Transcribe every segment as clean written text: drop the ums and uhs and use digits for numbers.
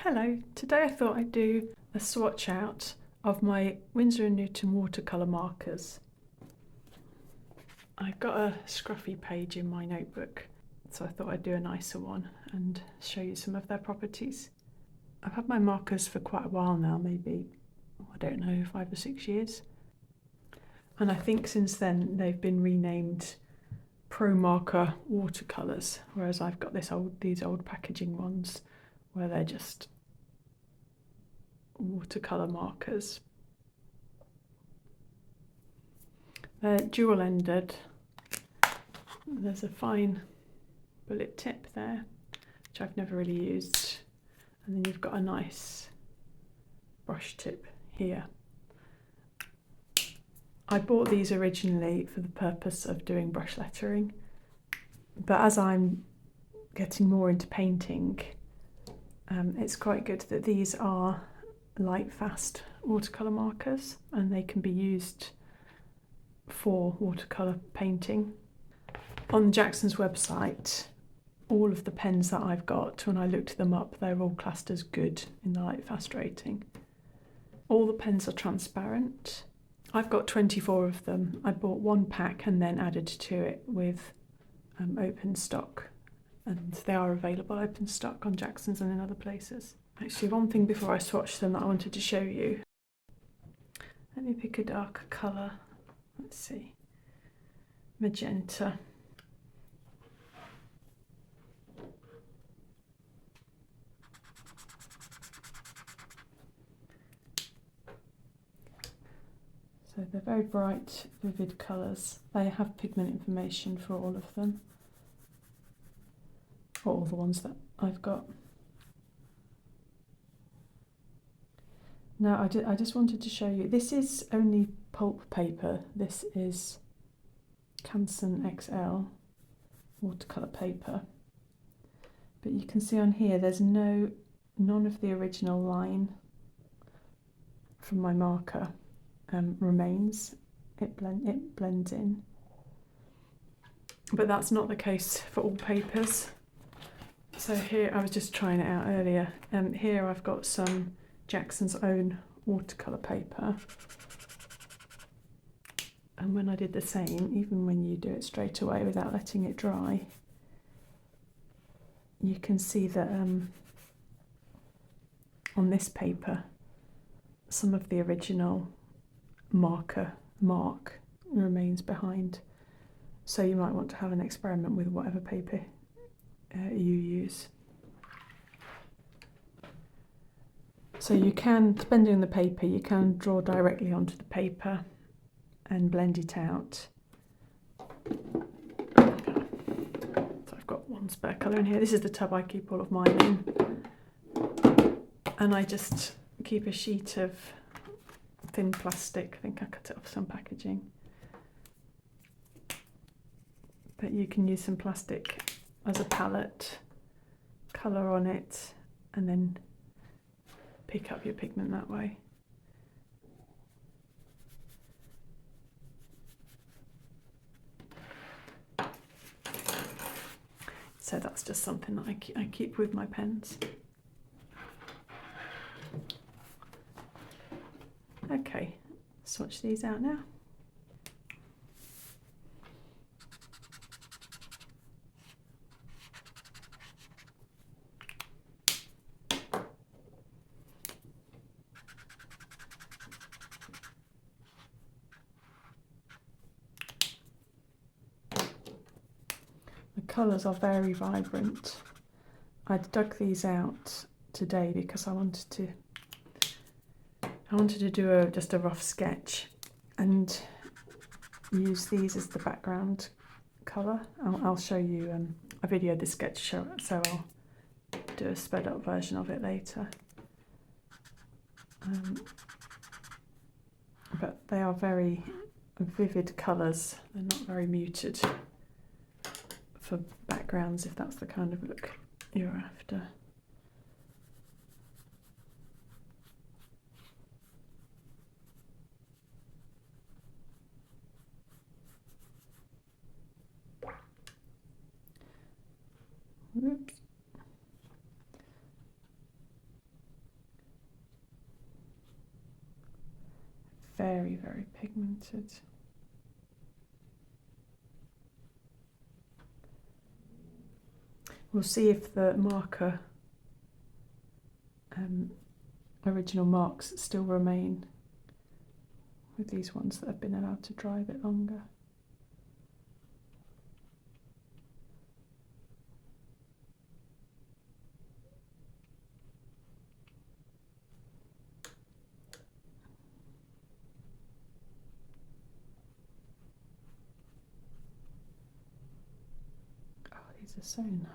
Hello, today I thought I'd do a swatch out of my Winsor Newton Watercolour Markers. I've got a scruffy page in my notebook, so I thought I'd do a nicer one and show you some of their properties. I've had my markers for quite a while now, maybe, I don't know, 5 or 6 years. And I think since then they've been renamed Promarker Watercolours, whereas I've got these old packaging ones where they're just watercolour markers. They're dual-ended. There's a fine bullet tip there, which I've never really used, and then you've got a nice brush tip here. I bought these originally for the purpose of doing brush lettering, but as I'm getting more into painting, it's quite good that these are light fast watercolour markers and they can be used for watercolour painting. On Jackson's website, all of the pens that I've got, when I looked them up, they're all classed as good in the light fast rating. All the pens are transparent. I've got 24 of them. I bought one pack and then added to it with open stock, and they are available open stock on Jackson's and in other places. Actually, one thing before I swatch them that I wanted to show you. Let me pick a darker colour. Let's see, magenta. So they're very bright, vivid colours. They have pigment information for all of them, or all the ones that I've got. Now I just wanted to show you, this is only pulp paper. This is Canson XL Watercolour paper. But you can see on here there's none of the original line from my marker remains. It blends in. But that's not the case for all papers. So here, I was just trying it out earlier. Here I've got some Jackson's own watercolour paper. And when I did the same, even when you do it straight away without letting it dry, you can see that on this paper, some of the original mark remains behind. So you might want to have an experiment with whatever paper you use. So you can, depending on the paper, you can draw directly onto the paper and blend it out. So I've got one spare colour in here. This is the tub I keep all of mine in. And I just keep a sheet of thin plastic. I think I cut it off some packaging. But you can use some plastic as a palette, colour on it, and then pick up your pigment that way. So that's just something that I keep with my pens. Okay, swatch these out now. The colours are very vibrant. I dug these out today because I wanted to do just a rough sketch and use these as the background colour. I'll show you, I videoed the sketch, so I'll do a sped up version of it later. But they are very vivid colours, they're not very muted for backgrounds, if that's the kind of look you're after. Oops. very, very pigmented. We'll see if the marker original marks still remain with these ones that have been allowed to dry a bit longer. Oh, these are so nice.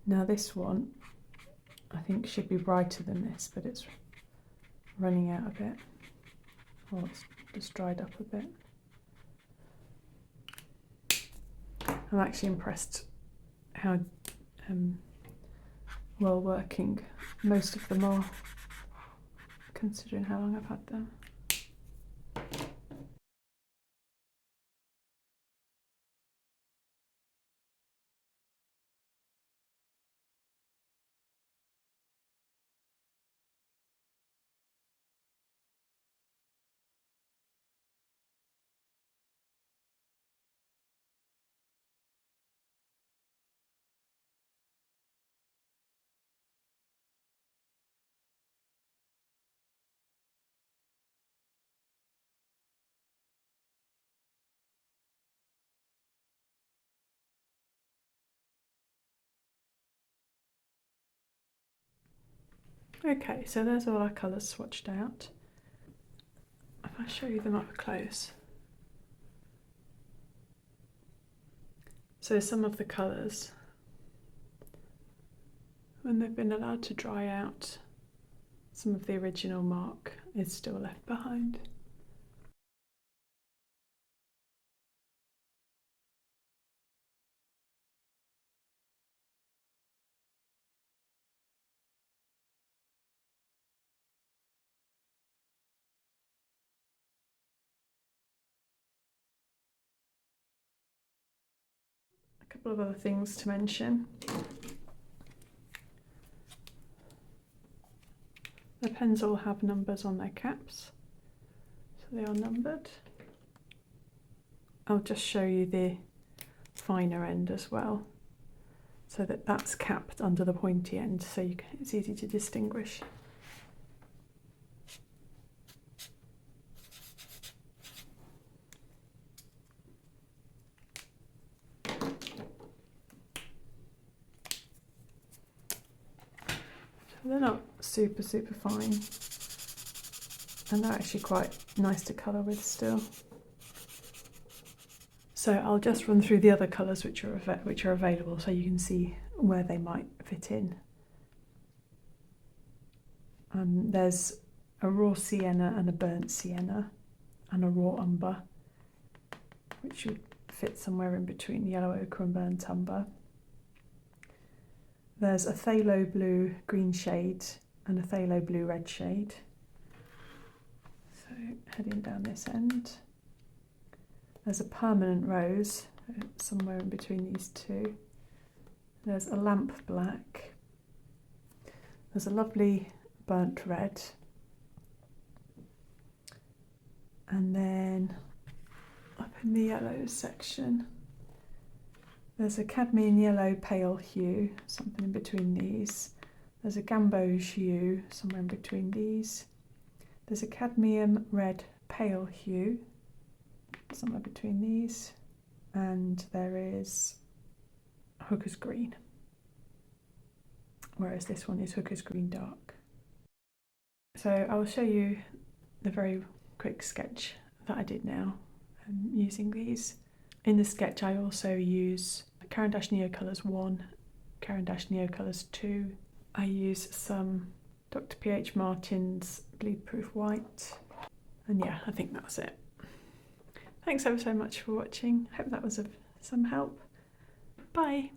Now this one, I think should be brighter than this, but it's running out a bit. Or it's just dried up a bit. I'm actually impressed how well working most of them are, considering how long I've had them. Okay, so there's all our colours swatched out. If I show you them up close. So some of the colours, when they've been allowed to dry out, some of the original mark is still left behind. A couple of other things to mention. The pens all have numbers on their caps, so they are numbered. I'll just show you the finer end as well, so that that's capped under the pointy end, so it's easy to distinguish. They're not super fine, and they're actually quite nice to colour with still. So I'll just run through the other colours which are available, so you can see where they might fit in. There's a raw sienna and a burnt sienna, and a raw umber, which should fit somewhere in between yellow ochre and burnt umber. There's a phthalo blue green shade and a phthalo blue red shade. So heading down this end. There's a permanent rose somewhere in between these two. There's a lamp black. There's a lovely burnt red. And then up in the yellows section, there's a cadmium yellow pale hue, something in between these. There's a gamboge hue, somewhere in between these. There's a cadmium red pale hue, somewhere between these. And there is hooker's green, whereas this one is hooker's green dark. So I will show you the very quick sketch that I did now using these. In the sketch I also use Caran d'Ache Neocolours 1, Caran d'Ache Neocolours 2. I use some Dr. P.H. Martin's Bleed Proof White, and yeah, I think that's it. Thanks ever so much for watching. Hope that was of some help. Bye!